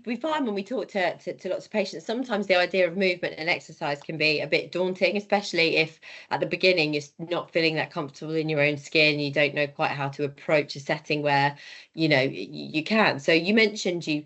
we find when we talk to lots of patients, sometimes the idea of movement and exercise can be a bit daunting, especially if at the beginning you're not feeling that comfortable in your own skin. You don't know quite how to approach a setting where, you can. So you mentioned you've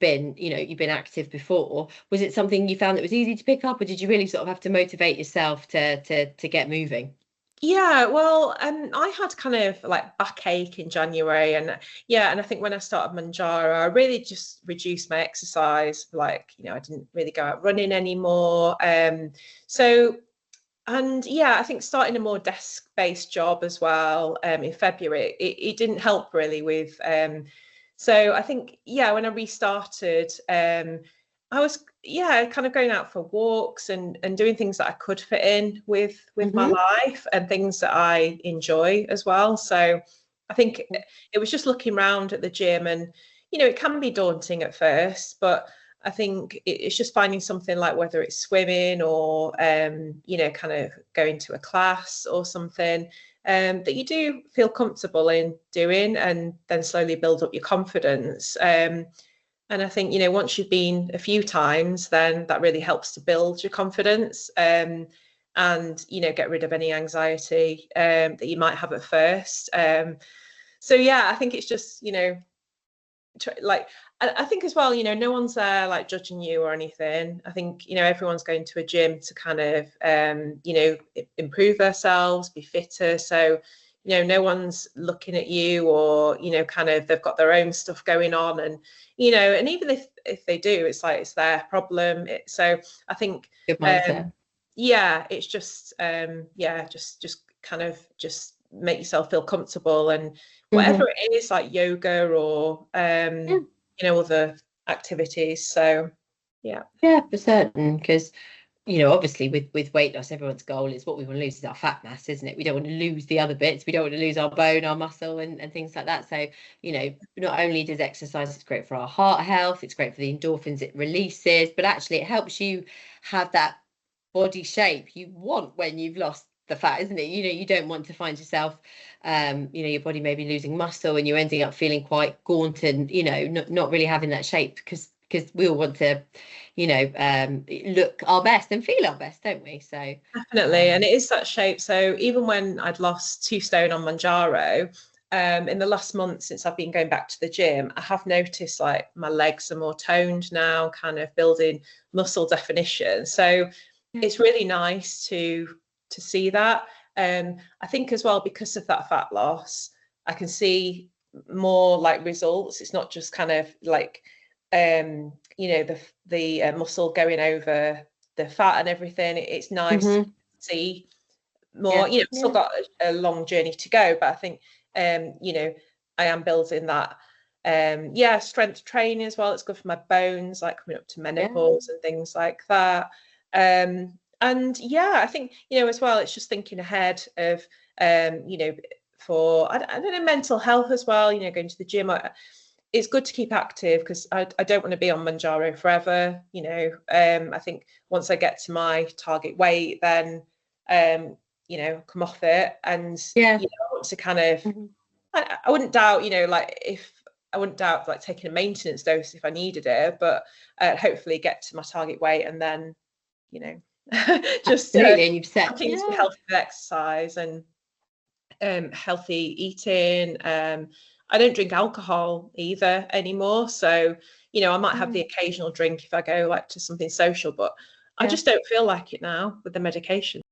been active before. Was it something you found that was easy to pick up, or did you really sort of have to motivate yourself to get moving? Yeah, well, I had kind of like backache in January, and I think when I started Manjaro, I really just reduced my exercise. Like, I didn't really go out running anymore. I think starting a more desk-based job as well in February, it didn't help really with. So I think, when I restarted, I was kind of going out for walks and doing things that I could fit in with my life and things that I enjoy as well. So I think it was just looking around at the gym, and it can be daunting at first, but I think it's just finding something, like whether it's swimming or kind of going to a class or something that you do feel comfortable in doing, and then slowly build up your confidence. And I think, once you've been a few times, then that really helps to build your confidence and, get rid of any anxiety that you might have at first. I think it's just, I think as well, no one's there like judging you or anything. I think, everyone's going to a gym to kind of, improve themselves, be fitter. So, no one's looking at you, or, kind of they've got their own stuff going on. And, and even if they do, it's like, it's their problem. So I think, Good mindset. it's just, just kind of just make yourself feel comfortable, and whatever it is, like yoga or, other activities. So, yeah, for certain. Because obviously with weight loss, everyone's goal is what we want to lose is our fat mass, isn't it? We don't want to lose the other bits. We don't want to lose our bone, our muscle, and things like that. So, not only does exercise, it's great for our heart health, it's great for the endorphins it releases, but actually it helps you have that body shape you want when you've lost the fat, isn't it? You don't want to find yourself, your body maybe losing muscle and you ending up feeling quite gaunt and, not really having that shape, because we all want to, look our best and feel our best, don't we? So definitely. And it is that shape. So even when I'd lost 2 stone on Manjaro, in the last month since I've been going back to the gym, I have noticed like my legs are more toned now, kind of building muscle definition. So it's really nice to see that. I think as well, because of that fat loss, I can see more like results. It's not just kind of like the muscle going over the fat and everything. It's nice to see more. Still got a long journey to go, but I think I am building that strength training as well. It's good for my bones, like coming up to menopause and things like that. I think as well, it's just thinking ahead of for I don't know, mental health as well. Going to the gym, it's good to keep active, because I don't want to be on Manjaro forever. I think once I get to my target weight, then come off it, and I want to kind of I wouldn't doubt I wouldn't doubt like taking a maintenance dose if I needed it, but hopefully get to my target weight, and then just and you've set continue to be healthy with exercise and healthy eating. I don't drink alcohol either anymore, so I might have the occasional drink if I go like to something social, but I just don't feel like it now with the medication.